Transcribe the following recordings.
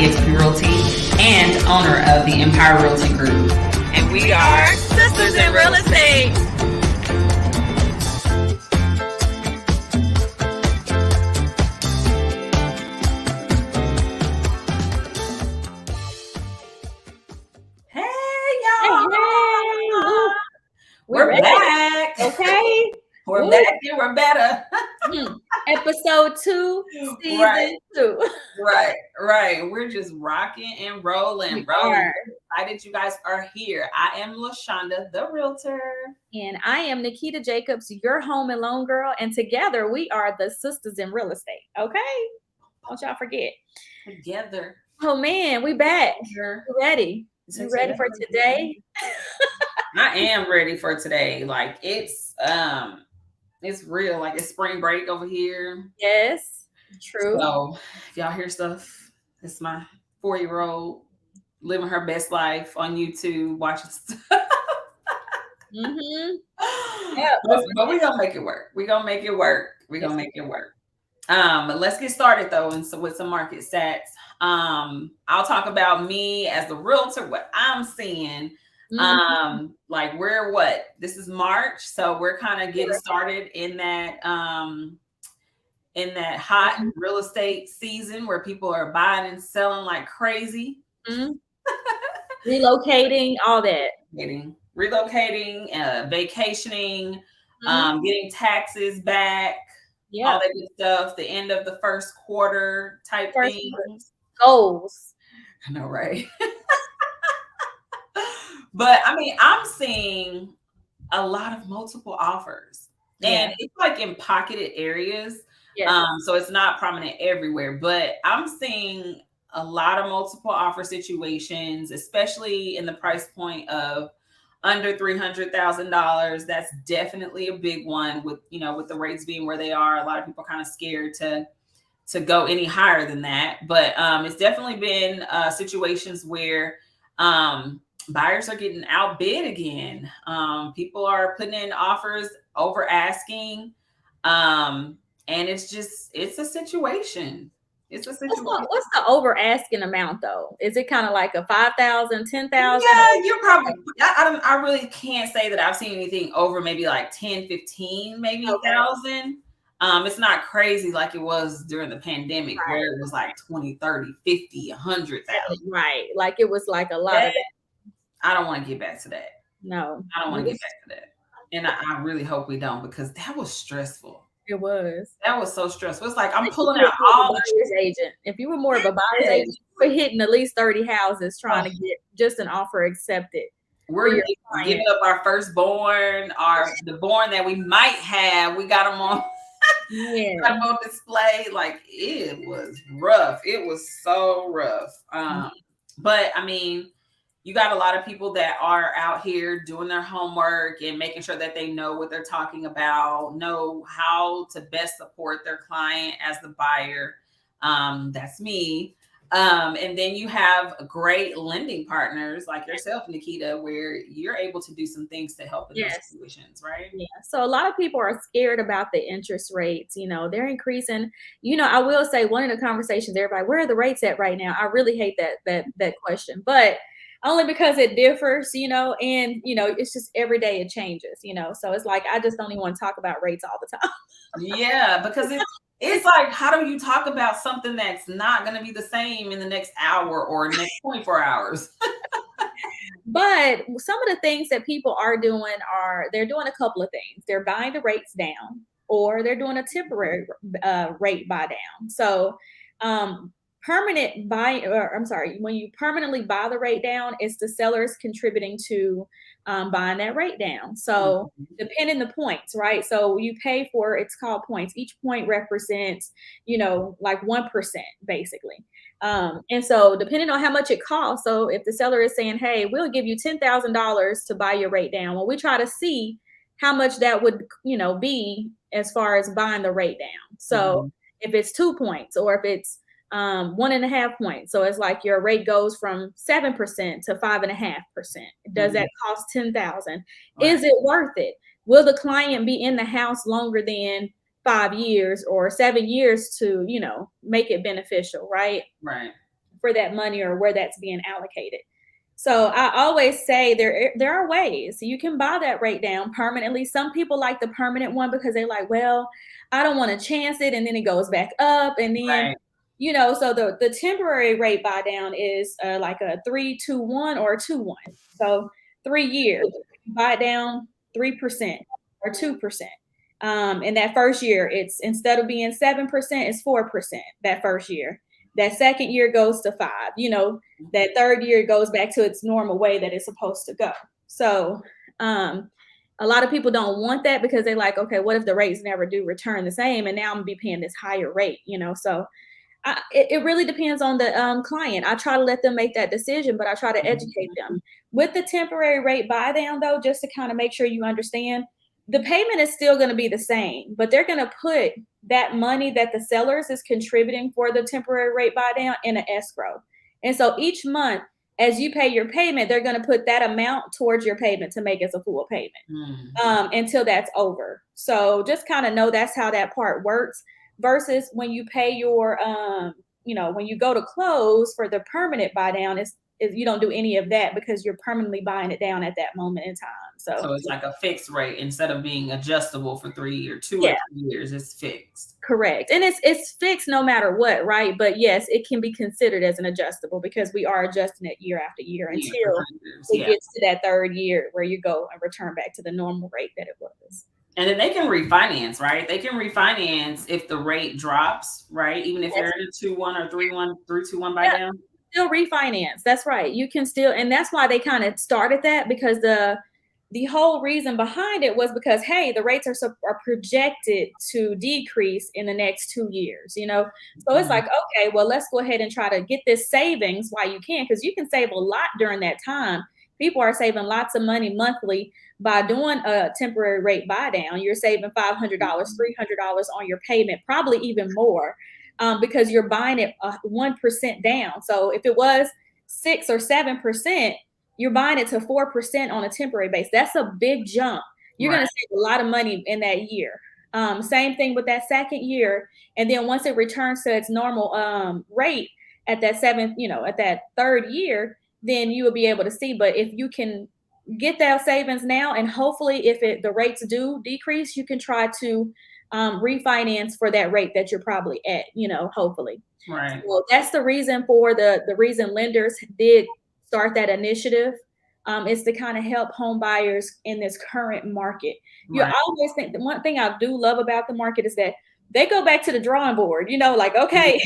eXp Realty and owner of the Empire Realty Group. And we are Sisters in Real Estate. Hey, y'all. Hey. We're back. Okay. We're back and we're better. Episode 2, season 2. Right. We're just rocking and rolling. Excited you guys are here. I am LaShonda, the Realtor. And I am Nikita Jacobs, your home and loan girl. And together we are the Sisters in Real Estate. Okay? Don't y'all forget. Together. Oh man, we back. You ready? You ready for today? I am ready for today. Like it's real. Like it's spring break over here. Yes, true. So if y'all hear stuff, it's my 4-year-old living her best life on YouTube, watching stuff. Yeah, but we're gonna make it work. We're gonna make it work. Let's get started though, and so with some market stats. I'll talk about me as the realtor, what I'm seeing. Like this is March, so we're kind of getting started in that hot real estate season where people are buying and selling like crazy. Relocating, all that. Relocating, vacationing, getting taxes back, all that good stuff. The end of the first quarter type things. Goals. I know, right? But I mean, I'm seeing a lot of multiple offers, and it's like in pocketed areas. So it's not prominent everywhere, but I'm seeing a lot of multiple offer situations, especially in the price point of under $300,000. That's definitely a big one with the rates being where they are. A lot of people are kind of scared to go any higher than that. But it's definitely been situations where buyers are getting outbid again. People are putting in offers over asking. And it's a situation. It's a situation. What's the over asking amount though? Is it kind of like a 5,000, 10,000? Yeah, you're probably, I really can't say that I've seen anything over maybe like 10, 15, maybe 1,000. It's not crazy like it was during the pandemic where it was like 20, 30, 50, 100,000. Right. Like it was like a lot of that. I don't want to get back to that. No. I don't want to get back to that. And I really hope we don't, because that was stressful. It was. That was so stressful. It's like I'm pulling out all the buyer's agent. If you were more of a buyer's agent, you were hitting at least 30 houses trying to get just an offer accepted. We're giving up our firstborn, the born that we might have. We got them on. Got them on display. Like it was rough. It was so rough. But I mean, you got a lot of people that are out here doing their homework and making sure that they know what they're talking about, know how to best support their client as the buyer. That's me. And then you have great lending partners like yourself, Nikita, where you're able to do some things to help in those situations, right? Yeah. So a lot of people are scared about the interest rates. They're increasing. I will say one of the conversations, everybody, where are the rates at right now? I really hate that question, but only because it differs, and it's just every day it changes, so it's like I just don't even want to talk about rates all the time. Yeah, because it's like, how do you talk about something that's not going to be the same in the next hour or next 24 hours? But some of the things that people are doing they're doing a couple of things. They're buying the rates down, or they're doing a temporary rate buy down. So when you permanently buy the rate down, it's the sellers contributing to buying that rate down. So depending the points, right? So you pay for, it's called points. Each point represents, like 1% basically. And so depending on how much it costs, so if the seller is saying, hey, we'll give you $10,000 to buy your rate down, well, we try to see how much that would, be as far as buying the rate down. So if it's 2 points, or if it's 1.5 points. So it's like your rate goes from 7% to 5.5%. Does that cost $10,000? Is it worth it? Will the client be in the house longer than 5 years or 7 years to, make it beneficial, right? Right. for that money or where that's being allocated. So I always say there are ways you can buy that rate down permanently. Some people like the permanent one because they're like, well, I don't want to chance it, and then it goes back up, and then Right. so the temporary rate buy down is like a 3-2-1 or a 2-1. So 3 years, buy it down 3% or 2%. In that first year, it's instead of being 7%, it's 4% that first year. That second year goes to 5. That third year goes back to its normal way that it's supposed to go. So a lot of people don't want that because they're like, okay, what if the rates never do return the same, and now I'm gonna be paying this higher rate. So it really depends on the client. I try to let them make that decision, but I try to educate them. With the temporary rate buy down, though, just to kind of make sure you understand, the payment is still going to be the same, but they're going to put that money that the sellers is contributing for the temporary rate buy down in an escrow. And so each month, as you pay your payment, they're going to put that amount towards your payment to make it a full payment until that's over. So just kind of know that's how that part works versus when you pay your when you go to close for the permanent buy down, is you don't do any of that because you're permanently buying it down at that moment in time. So it's like a fixed rate instead of being adjustable for 3 or 2 or yeah, 3 years. It's fixed. correct. And it's fixed no matter what, right? But yes, it can be considered as an adjustable because we are adjusting it year after year Yeah, for until 3 years. it Yeah. gets to that third year where you go and return back to the normal rate that it was. And then they can refinance, right? They can refinance if the rate drops, right? Even if you're in a 2-1 or 3-1, 3-2-1 buy Yeah, down. still refinance. That's right. You can still, and that's why they kind of started that because the whole reason behind it was because hey, the rates are projected to decrease in the next 2 years. So it's like, okay, well, let's go ahead and try to get this savings while you can, because you can save a lot during that time. People are saving lots of money monthly by doing a temporary rate buy down. You're saving $500, $300 on your payment, probably even more, because you're buying it 1% down. So if it was 6 or 7%, you're buying it to 4% on a temporary base. That's a big jump. You're going to save a lot of money in that year. Same thing with that second year. And then once it returns to its normal rate at that at that third year, then you will be able to see. But if you can get that savings now, and hopefully if the rates do decrease, you can try to refinance for that rate that you're probably at, hopefully. Right. So that's the reason for the reason lenders did start that initiative, is to kind of help home buyers in this current market. You Right. always think, the one thing I do love about the market is that they go back to the drawing board, like, okay,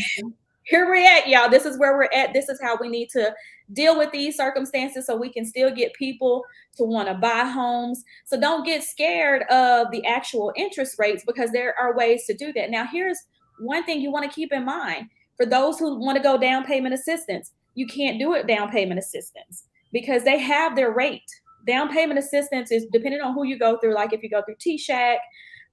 here we're at, y'all. This is where we're at. This is how we need to deal with these circumstances so we can still get people to want to buy homes. So don't get scared of the actual interest rates because there are ways to do that. Now, here's one thing you want to keep in mind. For those who want to go down payment assistance, you can't do it down payment assistance because they have their rate. Down payment assistance is depending on who you go through. Like if you go through T-Shack,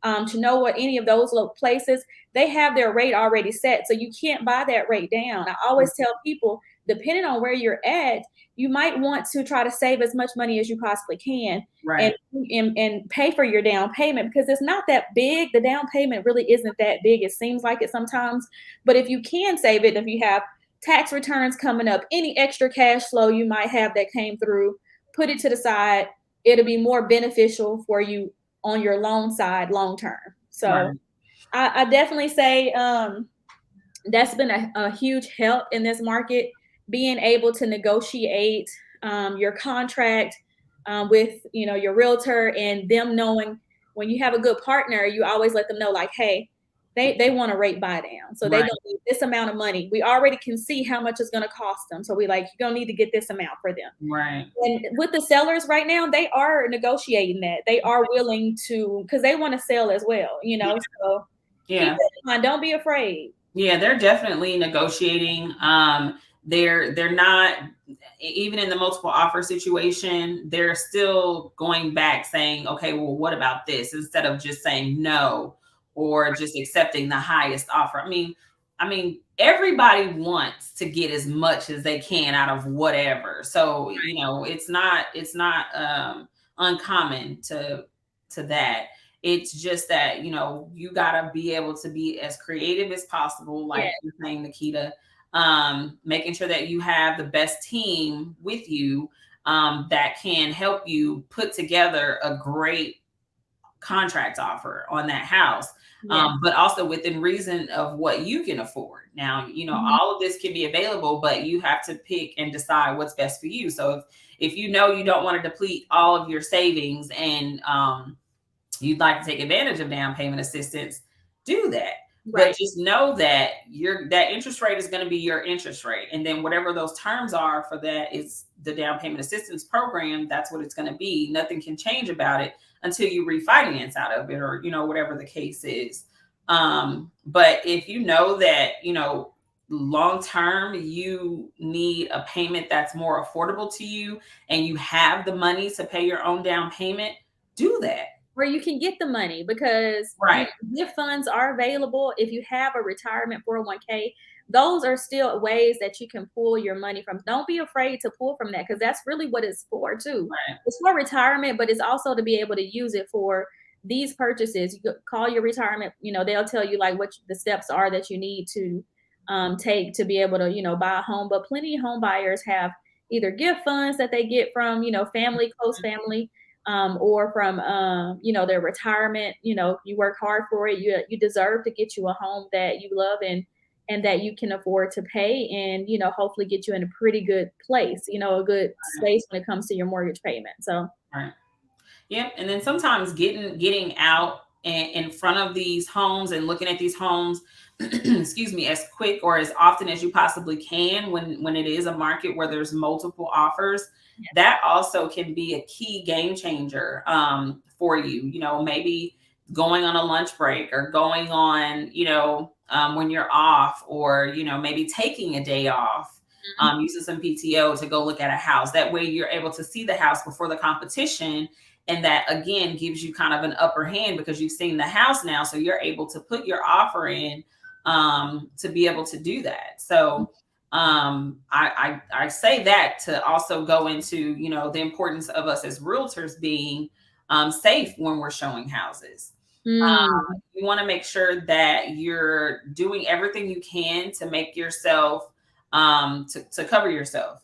to know what any of those places, they have their rate already set. So you can't buy that rate down. I always tell people, depending on where you're at, you might want to try to save as much money as you possibly can Right. and pay for your down payment because it's not that big. The down payment really isn't that big. It seems like it sometimes. But if you can save it, if you have tax returns coming up, any extra cash flow you might have that came through, put it to the side. It'll be more beneficial for you on your loan side long term. So Right. I definitely say that's been a huge help in this market, being able to negotiate your contract with your realtor, and them knowing when you have a good partner, you always let them know like, hey, they want a rate buy down. So they Right. don't need this amount of money. We already can see how much it's going to cost them. So we like, you're going to need to get this amount for them. Right. And with the sellers right now, they are negotiating that. They are willing to, because they want to sell as well. So keep Yeah. it in mind. Don't be afraid. Yeah, they're definitely negotiating. They're not, even in the multiple offer situation, they're still going back saying, okay, well, what about this? Instead of just saying no or just accepting the highest offer. I mean, everybody wants to get as much as they can out of whatever. So, it's not uncommon to that. It's just that, you gotta be able to be as creative as possible, Yeah, like you're saying, Nikita. making sure that you have the best team with you that can help you put together a great contract offer on that house, but also within reason of what you can afford. Now, all of this can be available, but you have to pick and decide what's best for you. So if you know you don't want to deplete all of your savings and you'd like to take advantage of down payment assistance, do that. Right. But just know that that interest rate is going to be your interest rate. And then whatever those terms are for that is the down payment assistance program. That's what it's going to be. Nothing can change about it until you refinance out of it, or, whatever the case is. But if you know that, long term, you need a payment that's more affordable to you and you have the money to pay your own down payment, do that. Where you can get the money, because right. Gift funds are available. If you have a retirement 401k, those are still ways that you can pull your money from. Don't be afraid to pull from that, because that's really what it's for too. Right. It's for retirement, but it's also to be able to use it for these purchases. You call your retirement, they'll tell you like what the steps are that you need to take to be able to, buy a home. But plenty of home buyers have either gift funds that they get from, family, close family, or from their retirement. You work hard for it. You deserve to get you a home that you love and that you can afford to pay, and hopefully get you in a pretty good place, a good space when it comes to your mortgage payment. So right. Yep. And then sometimes getting out in front of these homes and looking at these homes, excuse me, as quick or as often as you possibly can when it is a market where there's multiple offers, that also can be a key game changer for you. Maybe going on a lunch break, or going on, when you're off, or, maybe taking a day off, using some PTO to go look at a house. That way you're able to see the house before the competition. And that again gives you kind of an upper hand because you've seen the house now. So you're able to put your offer in to be able to do that. So I say that to also go into, the importance of us as realtors being safe when we're showing houses. You want to make sure that you're doing everything you can to make yourself to cover yourself.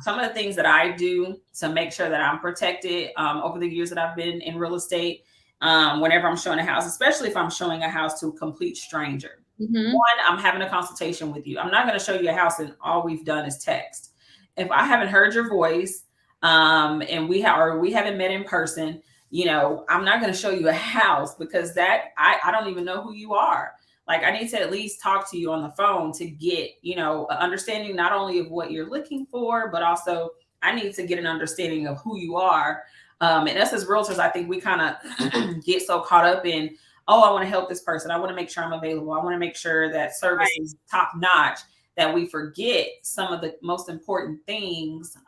Some of the things that I do to make sure that I'm protected over the years that I've been in real estate, whenever I'm showing a house, especially if I'm showing a house to a complete stranger. One, I'm having a consultation with you. I'm not going to show you a house and all we've done is text. If I haven't heard your voice and we haven't met in person, I'm not going to show you a house, because that I don't even know who you are. Like, I need to at least talk to you on the phone to get, an understanding not only of what you're looking for, but also I need to get an understanding of who you are. And us as realtors, I think we kind of get so caught up in, oh, I want to help this person. I want to make sure I'm available. I want to make sure that service is top notch, that we forget some of the most important things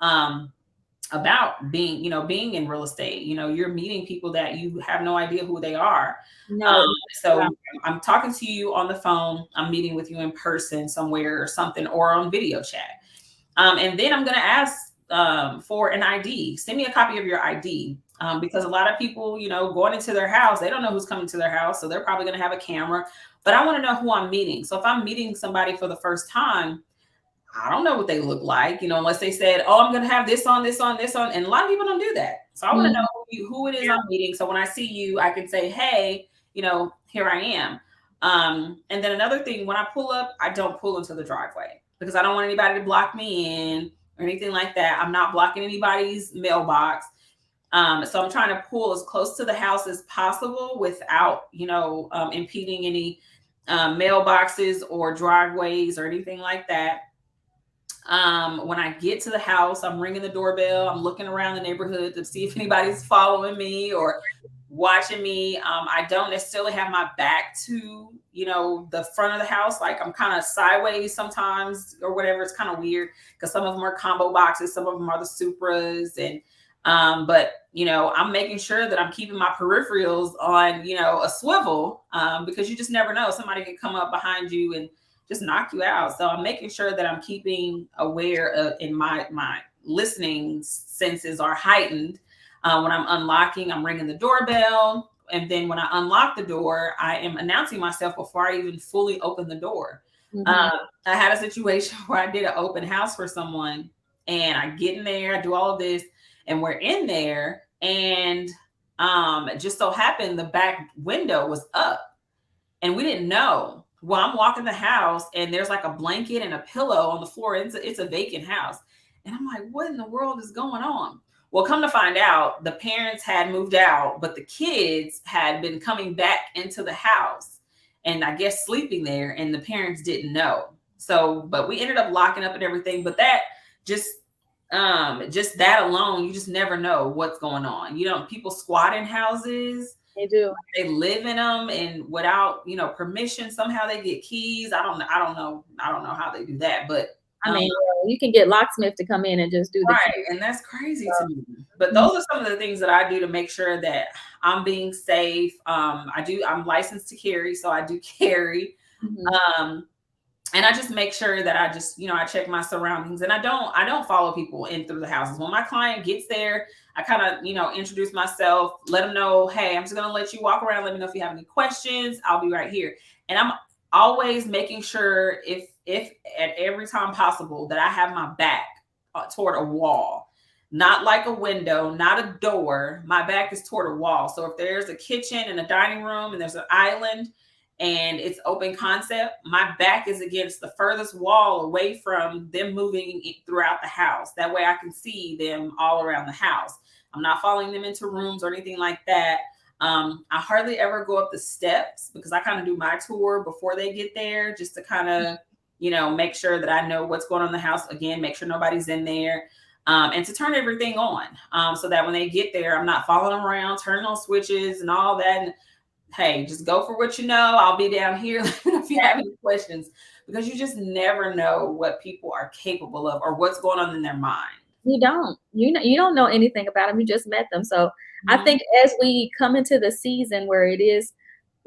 about being in real estate. You're meeting people that you have no idea who they are. So I'm talking to you on the phone, I'm meeting with you in person somewhere or something, or on video chat. And then I'm going to ask for an ID. Send me a copy of your ID. Because a lot of people, going into their house, they don't know who's coming to their house. So they're probably going to have a camera, but I want to know who I'm meeting. So if I'm meeting somebody for the first time, I don't know what they look like, unless they said, oh, I'm going to have this on, this on, this on. And a lot of people don't do that. So I want to know who it is I'm meeting. So when I see you, I can say, hey, here I am. And then another thing, when I pull up, I don't pull into the driveway because I don't want anybody to block me in or anything like that. I'm not blocking anybody's mailbox. So I'm trying to pull as close to the house as possible without, impeding any mailboxes or driveways or anything like that. When I get to the house, I'm ringing the doorbell. I'm looking around the neighborhood to see if anybody's following me or watching me. I don't necessarily have my back to, the front of the house. Like, I'm kind of sideways sometimes or whatever. It's kind of weird because some of them are combo boxes. Some of them are the Supras. And, but, I'm making sure that I'm keeping my peripherals on, a swivel, because you just never know. Somebody can come up behind you and just knock you out. So I'm making sure that I'm keeping aware of, in my listening senses are heightened. When I'm unlocking, I'm ringing the doorbell. And then when I unlock the door, I am announcing myself before I even fully open the door. Um, I had a situation where I did an open house for someone, and I get in there, I do all of this, and we're in there, and it just so happened the back window was up, and we didn't know. Well, I'm walking the house, and there's like a blanket and a pillow on the floor. It's a vacant house, and I'm like, what in the world is going on? Well, come to find out, the parents had moved out, but the kids had been coming back into the house and I guess sleeping there, and the parents didn't know. So, but we ended up locking up and everything. But that just just that alone, you just never know what's going on. You know, people squat in houses. They do. They live in them, and without permission, somehow they get keys. I don't know how they do that, but I mean, you can get locksmith to come in and just do the right, and that's crazy to me. But those are some of the things that I do to make sure that I'm being safe. I'm licensed to carry, so I do carry. Um, and I just make sure that I just, I check my surroundings, and I don't follow people in through the houses. When my client gets there, I kind of, introduce myself, let them know, hey, I'm just going to let you walk around. Let me know if you have any questions. I'll be right here. And I'm always making sure if at every time possible that I have my back toward a wall, not like a window, not a door. My back is toward a wall. So if there's a kitchen and a dining room and there's an island, and it's open concept, my back is against the furthest wall away from them moving throughout the house. That way I can see them all around the house. I'm not following them into rooms or anything like that. I hardly ever go up the steps because I kind of do my tour before they get there, just to kind of, make sure that I know what's going on in the house. Again, make sure nobody's in there. And to turn everything on, so that when they get there, I'm not following around, turning on switches and all that. And hey, just go for what you know. I'll be down here if you have any questions, because you just never know what people are capable of or what's going on in their mind. You don't. You don't know anything about them. You just met them. So I think as we come into the season where it is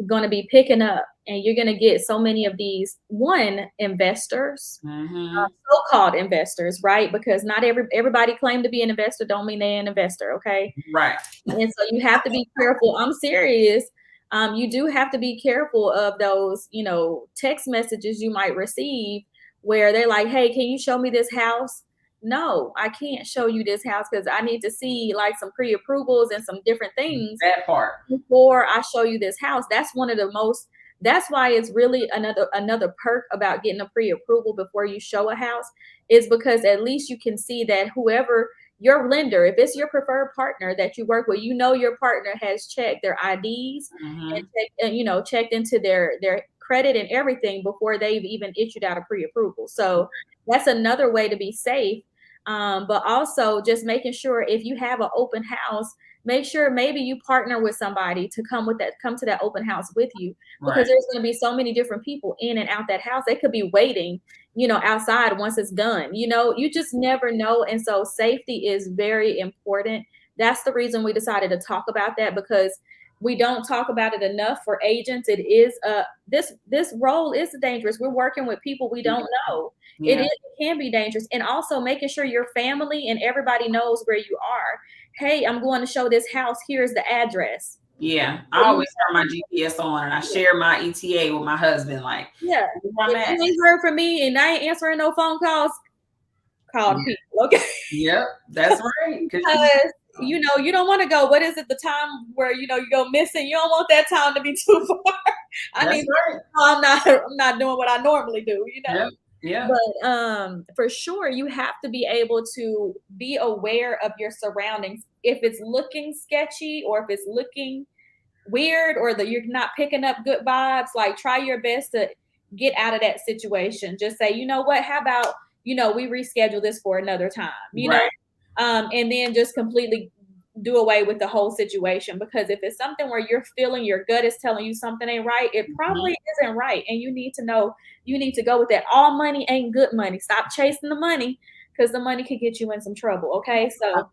going to be picking up, and you're going to get so many of these investors, so-called investors, right? Because not everybody claim to be an investor don't mean they're an investor, okay? Right. And so you have to be careful. I'm serious. You do have to be careful of those, text messages you might receive where they're like, hey, can you show me this house? No, I can't show you this house because I need to see like some pre-approvals and some different things That part before I show you this house. That's one of the most, that's why it's really another perk about getting a pre-approval before you show a house, is because at least you can see that whoever your lender, if it's your preferred partner that you work with, your partner has checked their IDs and checked into their credit and everything before they've even issued out a pre-approval. So that's another way to be safe. But also just making sure if you have an open house, make sure maybe you partner with somebody to come to that open house with you, because there's going to be so many different people in and out that house. They could be waiting, outside once it's done. You just never know. And so safety is very important. That's the reason we decided to talk about that, because we don't talk about it enough for agents. It is this role is dangerous. We're working with people we don't know. Yeah. It can be dangerous. And also making sure your family and everybody knows where you are. Hey, I'm going to show this house. Here's the address. Yeah. I always turn my GPS on, and I share my ETA with my husband. Like, yeah, if you ain't heard from me and I ain't answering no phone calls, call the people. Okay. Yep, that's right. Because you don't want to go. What is it? The time where you go missing. You don't want that time to be too far. Right. I'm not doing what I normally do. Yep. Yeah. But for sure, you have to be able to be aware of your surroundings. If it's looking sketchy or if it's looking weird or that you're not picking up good vibes, like try your best to get out of that situation. Just say, you know what? How about we reschedule this for another time? And then just completely do away with the whole situation. Because if it's something where you're feeling your gut is telling you something ain't right, it probably isn't right, and you need to know you need to go with that. All money ain't good money. Stop chasing the money, because the money could get you in some trouble. Okay, so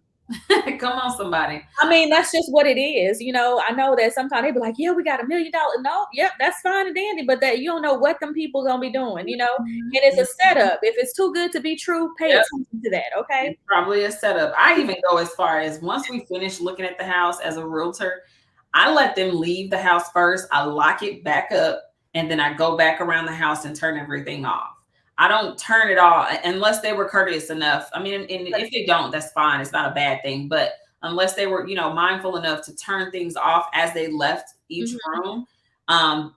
come on, somebody. I mean, that's just what it is. I know that sometimes they be like, yeah, we got $1 million. No, yep, that's fine and dandy, but that you don't know what them people gonna be doing, and it's a setup. If it's too good to be true, pay attention to that. Okay. It's probably a setup. I even go as far as, once we finish looking at the house as a realtor, I let them leave the house first. I lock it back up, and then I go back around the house and turn everything off. I don't turn it off unless they were courteous enough. I mean, and if they don't, that's fine. It's not a bad thing. But unless they were, mindful enough to turn things off as they left each room,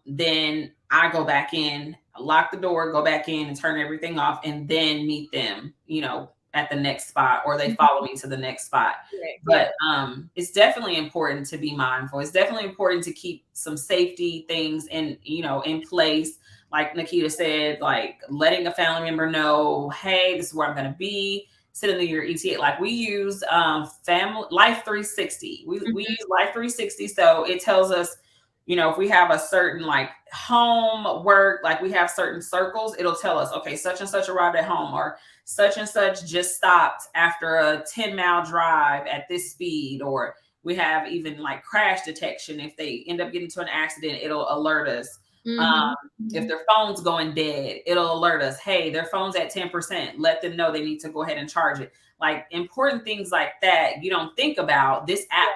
then I go back in, lock the door, go back in and turn everything off, and then meet them, at the next spot, or they follow me to the next spot. But it's definitely important to be mindful. It's definitely important to keep some safety things in place. Like Nikita said, like letting a family member know, hey, this is where I'm going to be. Sitting in your ETA. Like we use family Life 360. We use Life 360, so it tells us, if we have a certain like home work, like we have certain circles, it'll tell us, okay, such and such arrived at home, or such and such just stopped after a 10-mile drive at this speed. Or we have even like crash detection. If they end up getting into an accident, it'll alert us. If their phone's going dead, it'll alert us, hey, their phone's at 10%. Let them know they need to go ahead and charge it. Like important things like that you don't think about. This app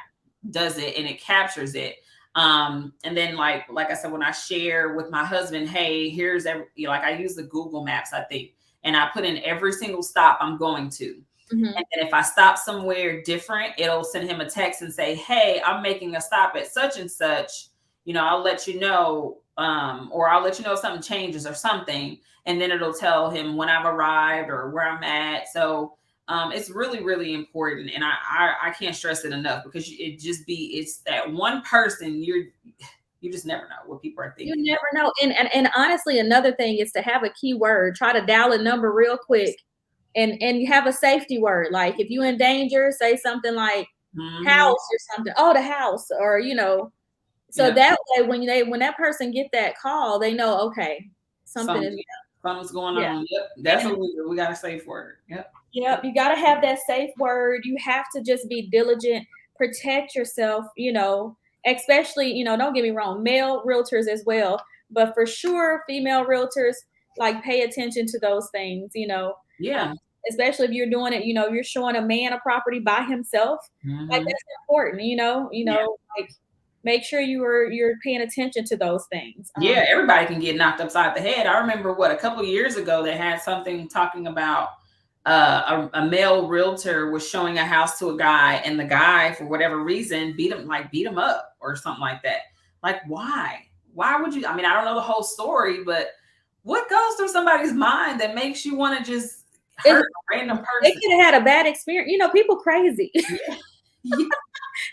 does it and it captures it. And then like I said, when I share with my husband, hey, here's like I use the Google Maps, I think, and I put in every single stop I'm going to. And then if I stop somewhere different, it'll send him a text and say, hey, I'm making a stop at such and such. I'll let you know, or I'll let you know if something changes or something. And then it'll tell him when I've arrived or where I'm at. So it's really, really important. And I can't stress it enough, because it's that one person you just never know what people are thinking. You never know. And honestly, another thing is to have a keyword, try to dial a number real quick, and you have a safety word. Like if you're in danger, say something like house or something. Oh, the house, or so that way when that person get that call, they know, okay, something's going on. Yep. That's what we got a safe word. Yep. Yep. You got to have that safe word. You have to just be diligent, protect yourself, especially, don't get me wrong, male realtors as well, but for sure, female realtors, like pay attention to those things, Yeah. Especially if you're doing it, you're showing a man a property by himself. Like that's important, like make sure you're paying attention to those things. Yeah, everybody can get knocked upside the head. I remember a couple of years ago they had something talking about a male realtor was showing a house to a guy, and the guy, for whatever reason, beat him up or something like that. Like, why? Why would you? I mean, I don't know the whole story, but what goes through somebody's mind that makes you want to just hurt a random person? They could have had a bad experience. People crazy.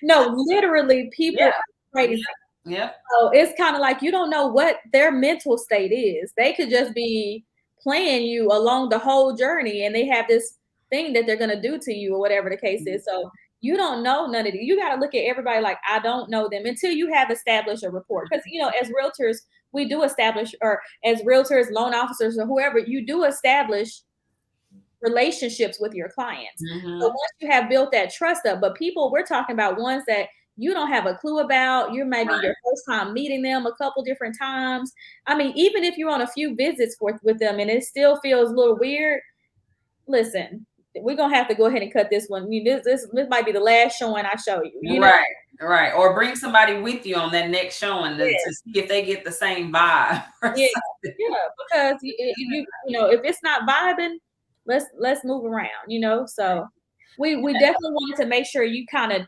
No, literally, people are crazy. Yeah. So it's kind of like you don't know what their mental state is. They could just be playing you along the whole journey, and they have this thing that they're going to do to you, or whatever the case is. So you don't know none of it. You got to look at everybody like, I don't know them, until you have established a rapport. Because as realtors, we do establish, or as realtors, loan officers, or whoever, you do establish relationships with your clients. So once you have built that trust up, but people, we're talking about ones that you don't have a clue about. You might be your first time meeting them a couple different times. I mean, even if you're on a few visits with them and it still feels a little weird, listen, we're gonna have to go ahead and cut this one. I mean, this might be the last showing I show you. Right. Or bring somebody with you on that next showing to see if they get the same vibe. Because if it's not vibing, let's move around. So we definitely wanted to make sure you kind of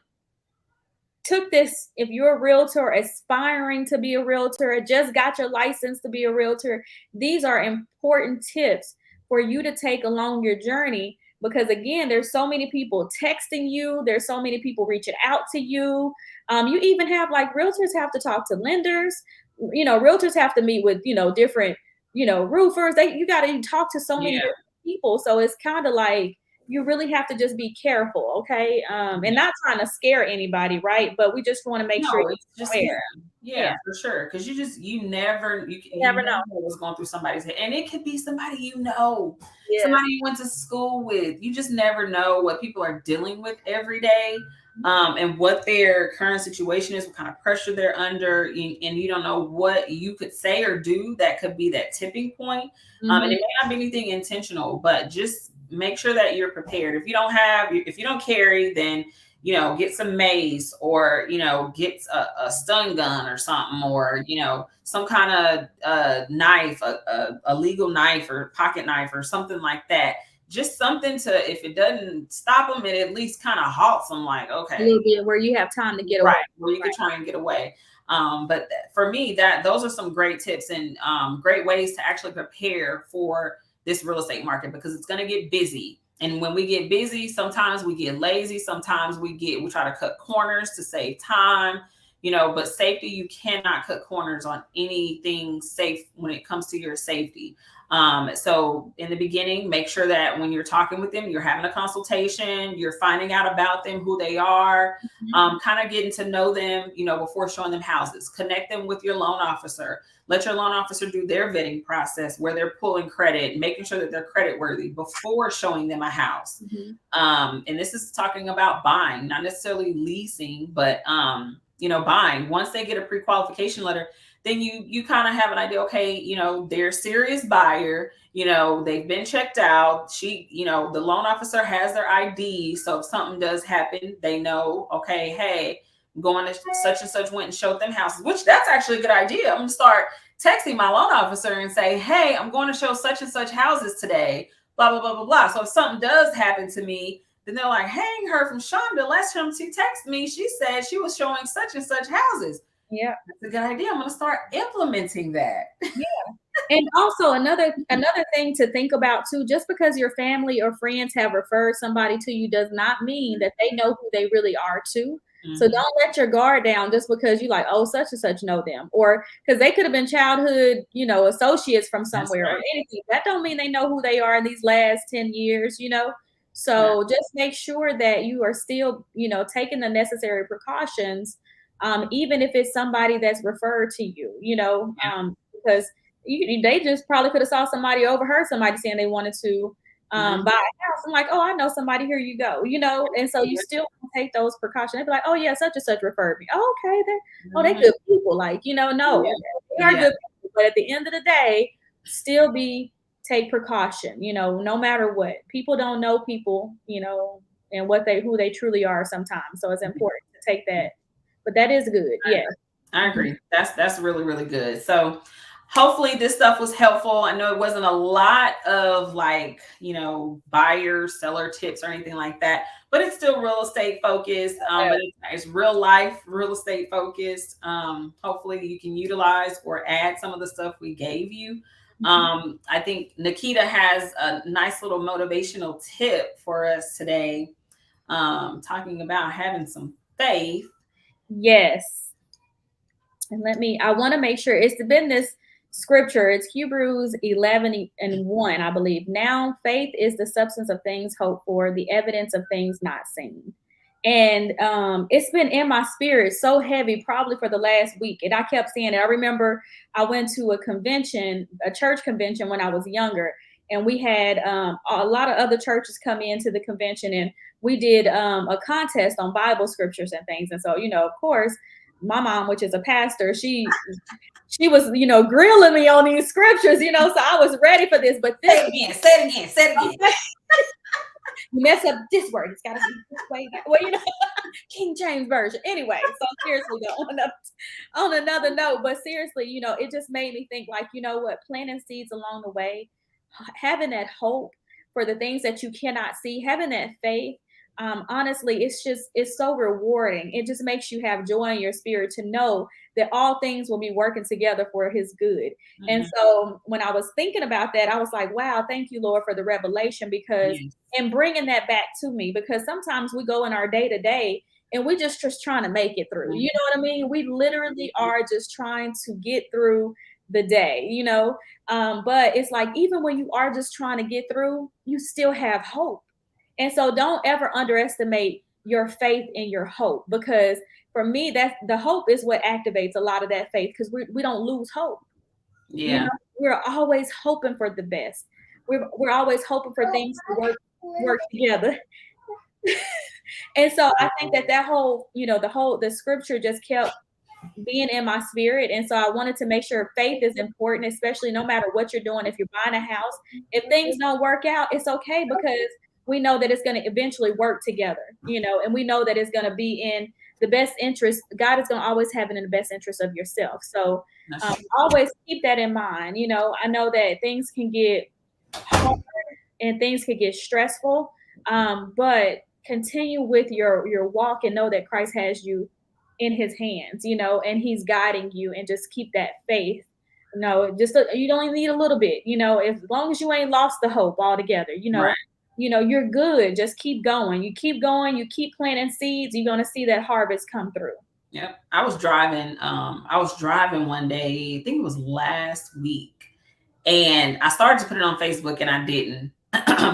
took this. If you're a realtor, aspiring to be a realtor, just got your license to be a realtor, these are important tips for you to take along your journey, because again, there's so many people texting you, there's so many people reaching out to you. You even have, like, realtors have to talk to lenders, realtors have to meet with different roofers. You got to talk to so many different people. So it's kind of like you really have to just be careful, okay? And not trying to scare anybody, right? But we just want to make sure it's just for sure. Because you never know what's going through somebody's head, and it could be somebody somebody you went to school with. You just never know what people are dealing with every day, and what their current situation is, what kind of pressure they're under, and you don't know what you could say or do that could be that tipping point. And it may not be anything intentional, but just make sure that you're prepared. If you don't carry, then get some mace, or, get a stun gun or something, or, some kind of knife, a legal knife or pocket knife or something like that. Just something to, if it doesn't stop them, it at least kind of halts them, like, A little okay, bit where you have time to get away. right, where you could try and get away. But for me, those are some great tips and great ways to actually prepare for this real estate market, because it's going to get busy. And when we get busy, sometimes we get lazy. Sometimes we try to cut corners to save time, but safety, you cannot cut corners on anything safe when it comes to your safety. So in the beginning, make sure that when you're talking with them, you're having a consultation, you're finding out about them, who they are, kind of getting to know them, before showing them houses. Connect them with your loan officer. Let your loan officer do their vetting process, where they're pulling credit, making sure that they're credit worthy before showing them a house. And this is talking about buying, not necessarily leasing, but buying. Once they get a pre-qualification letter, then you kind of have an idea, okay, they're a serious buyer, they've been checked out. The loan officer has their ID. So if something does happen, they know, okay, hey, I'm going to such and such, went and showed them houses, which that's actually a good idea. I'm going to start texting my loan officer and say, hey, I'm going to show such and such houses today, blah, blah, blah, blah, blah. So if something does happen to me, then they're like, hey, I heard from Shonda. Last time she texted me, she said she was showing such and such houses. Yeah, that's a good idea. I'm going to start implementing that. Yeah. And also another thing to think about too, just because your family or friends have referred somebody to you does not mean that they know who they really are too. So don't let your guard down just because you like, oh, such and such know them, or because they could have been childhood, associates from somewhere or anything. That don't mean they know who they are in these last 10 years, So just make sure that you are still, taking the necessary precautions, even if it's somebody that's referred to you, because they just probably could have saw somebody, overheard somebody saying they wanted to buy a house. I'm like, oh, I know somebody, here you go, and so you still take those precautions. They'd be like, oh yeah, such and such referred me. Oh, okay, they good people, like, no, they are good people. But at the end of the day, still take precaution, no matter what. People don't know people, and who they truly are sometimes. So it's important to take that. But that is good. Yeah. I agree. That's really, really good. So hopefully this stuff was helpful. I know it wasn't a lot of buyer, seller tips or anything like that, but it's still real estate focused. But it's real life, real estate focused. Hopefully you can utilize or add some of the stuff we gave you. I think Nikita has a nice little motivational tip for us today, talking about having some faith. Yes. And I want to make sure it's been this scripture. It's Hebrews 11:1, I believe. Now, faith is the substance of things hoped for, the evidence of things not seen. And it's been in my spirit so heavy, probably for the last week. And I kept saying it. I remember I went to a church convention when I was younger. And we had a lot of other churches come into the convention. And we did a contest on Bible scriptures and things. And so, of course, my mom, which is a pastor, she was, grilling me on these scriptures, so I was ready for this. But say it again. You mess up this word, it's got to be this way. Well, King James Version. Anyway, so seriously, on another note, but seriously, it just made me think, like, what, planting seeds along the way, having that hope for the things that you cannot see, having that faith. Honestly, it's so rewarding. It just makes you have joy in your spirit to know that all things will be working together for his good. And so when I was thinking about that, I was like, wow, thank you, Lord, for the revelation, because and bringing that back to me, because sometimes we go in our day to day and we just trying to make it through. You know what I mean? We literally are just trying to get through the day, but it's like, even when you are just trying to get through, you still have hope. And so don't ever underestimate your faith and your hope, because for me, that's the hope is what activates a lot of that faith, because we don't lose hope. Yeah. We're always hoping for the best. We're always hoping for things to work together. And so I think that whole, the scripture just kept being in my spirit. And so I wanted to make sure faith is important, especially no matter what you're doing. If you're buying a house, if things don't work out, it's okay, because we know that it's going to eventually work together, and we know that it's going to be in the best interest. God is going to always have it in the best interest of yourself. So always keep that in mind. I know that things can get hard and things can get stressful, but continue with your walk and know that Christ has you in his hands, and he's guiding you, and just keep that faith. Just you don't even need a little bit, as long as you ain't lost the hope altogether, Right. you're good. Just keep going. You keep going, you keep planting seeds, you're gonna see that harvest come through. Yep. I was driving one day, I think it was last week, and I started to put it on Facebook and I didn't.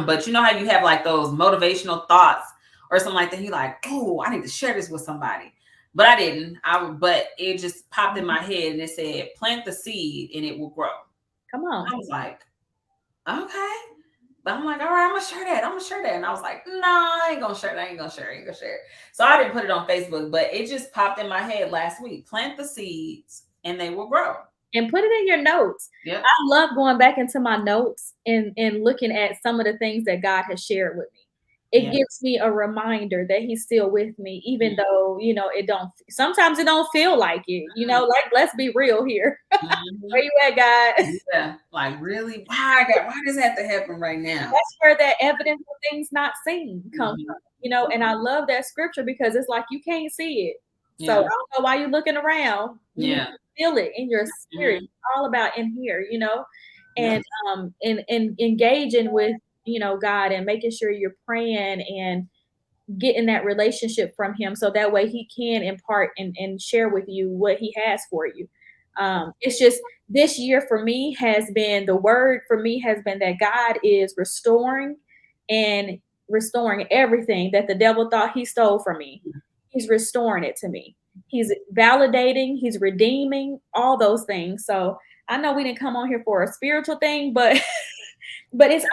But you know how you have like those motivational thoughts or something like that. You're like, oh, I need to share this with somebody. But I didn't. But it just popped in my head and it said, plant the seed and it will grow. Come on. I was like, okay. But I'm like, all right, I'm gonna share that. I'm gonna share that. And I was like, no, I ain't gonna share that. I ain't gonna share it. I ain't gonna share it. So I didn't put it on Facebook, but it just popped in my head last week. Plant the seeds and they will grow. And put it in your notes. Yep. I love going back into my notes and looking at some of the things that God has shared with me. It gives me a reminder that he's still with me, even though, sometimes it don't feel like it, like, let's be real here. Where you at, God? Yeah. Like, really? Why does that have to happen right now? That's where that evidence of things not seen comes from, and I love that scripture because it's like, you can't see it. So I don't know why you're looking around. You need to feel it in your spirit. It's all about in here, and engaging with, God, and making sure you're praying and getting that relationship from him, so that way he can impart and share with you what he has for you. It's just, this year for me has been, the word for me has been that God is restoring and restoring everything that the devil thought he stole from me. He's restoring it to me. He's validating, he's redeeming, all those things. So I know we didn't come on here for a spiritual thing, but that's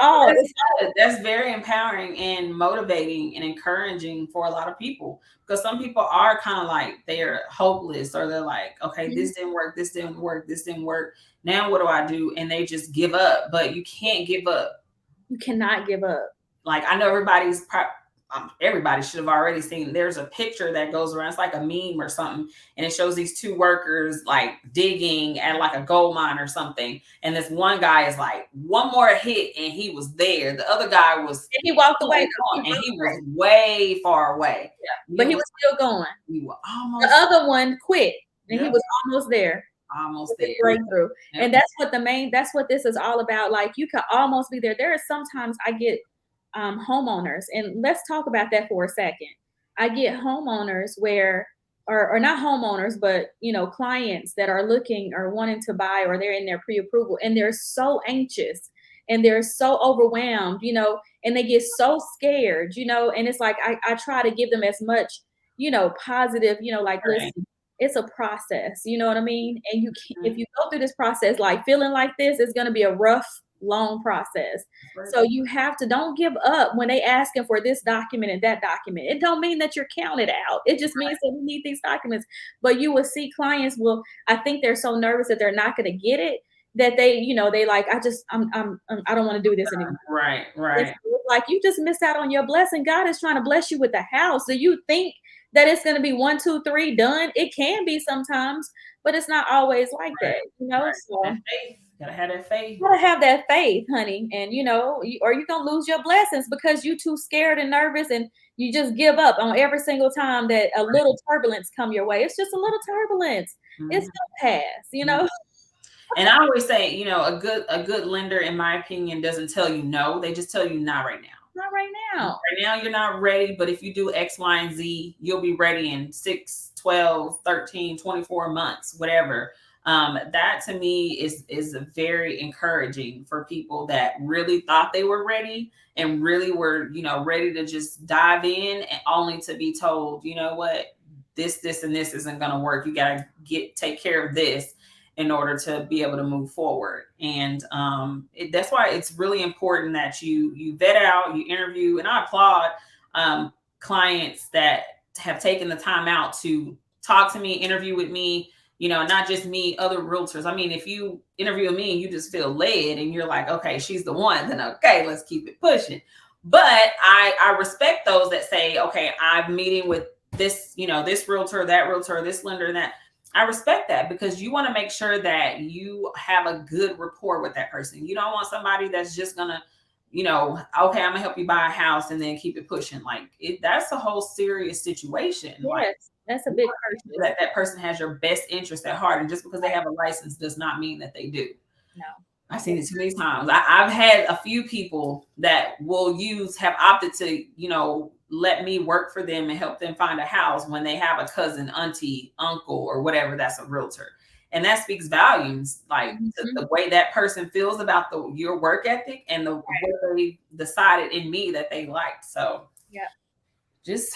very empowering and motivating and encouraging for a lot of people, because some people are kind of like, they're hopeless, or they're like, okay, this didn't work, this didn't work, this didn't work, now what do I do? And they just give up. But you can't give up. You cannot give up. Like, I know everybody should have already seen, there's a picture that goes around, it's like a meme or something, and it shows these two workers like digging at like a gold mine or something, and this one guy is like, one more hit and he was there, the other guy was, and he walked away, and he was way far away. But he was still going. We were almost, the other one quit, and he was almost there. Breakthrough. And that's what this is all about. Like, you could almost be there. There are sometimes I get homeowners, and let's talk about that for a second. I get homeowners where, or not homeowners, but clients that are looking or wanting to buy, or they're in their pre-approval, and they're so anxious and they're so overwhelmed, and they get so scared, and it's like, I try to give them as much, positive, like, listen, it's a process, you know what I mean? And if you go through this process, like feeling like this, it's going to be a rough, long process. So you have to, don't give up when they asking for this document and that document. It don't mean that you're counted out. It just means that we need these documents. But you will see clients I think they're so nervous that they're not going to get it, that they like, I don't want to do this anymore. Right. It's like, you just missed out on your blessing. God is trying to bless you with the house. Do you think that it's going to be 1, 2, 3 done? It can be sometimes, but it's not always like that, So that faith. Gotta have that faith. Gotta have that faith, honey. And or you're gonna lose your blessings because you too scared and nervous, and you just give up on every single time that a little turbulence come your way. It's just a little turbulence. It's gonna pass, And I always say, a good lender, in my opinion, doesn't tell you no. They just tell you not right now. Not right now. Right now you're not ready, but if you do X, Y, and Z, you'll be ready in 6, 12, 13, 24 months, whatever. That to me is very encouraging for people that really thought they were ready and really were, ready to just dive in, and only to be told, you know what, this, and this isn't going to work. You got to take care of this in order to be able to move forward. And that's why it's really important that you vet out, you interview, and I applaud clients that have taken the time out to talk to me, interview with me, not just me, other realtors. I mean, if you interview me and you just feel led and you're like, okay, she's the one, then okay, let's keep it pushing. But I respect those that say, okay, I'm meeting with this, this realtor, that realtor, this lender, and that. I respect that, because you want to make sure that you have a good rapport with that person. You don't want somebody that's just gonna, okay, I'm gonna help you buy a house and then keep it pushing. Like that's a whole serious situation. Yes, Like that's a big purchase. that person has your best interest at heart, and just because they have a license does not mean that they do. No. I've seen it too many times. I've had a few people that have opted to, let me work for them and help them find a house when they have a cousin, auntie, uncle, or whatever that's a realtor. And that speaks volumes, like the way that person feels about your work ethic and what they decided in me that they liked. So yeah, just,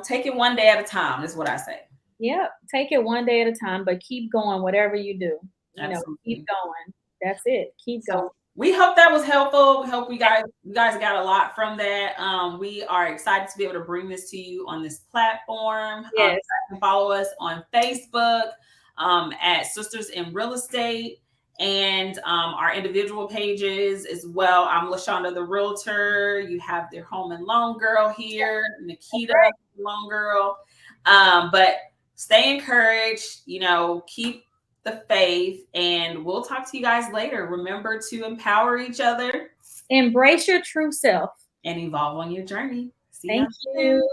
take it one day at a time is what I say. Yeah, take it one day at a time, but keep going, whatever you do. Keep Absolutely. going. That's it. Keep going. We hope that was helpful. We hope you guys got a lot from that. We are excited to be able to bring this to you on this platform. Yes. You can follow us on Facebook at Sisters in Real Estate, and our individual pages as well. I'm LaShonda the Realtor. You have their Home and Loan Girl here, Nikita Loan Girl. But stay encouraged. Keep the faith, and we'll talk to you guys later. Remember to empower each other, embrace your true self, and evolve on your journey. Thank you.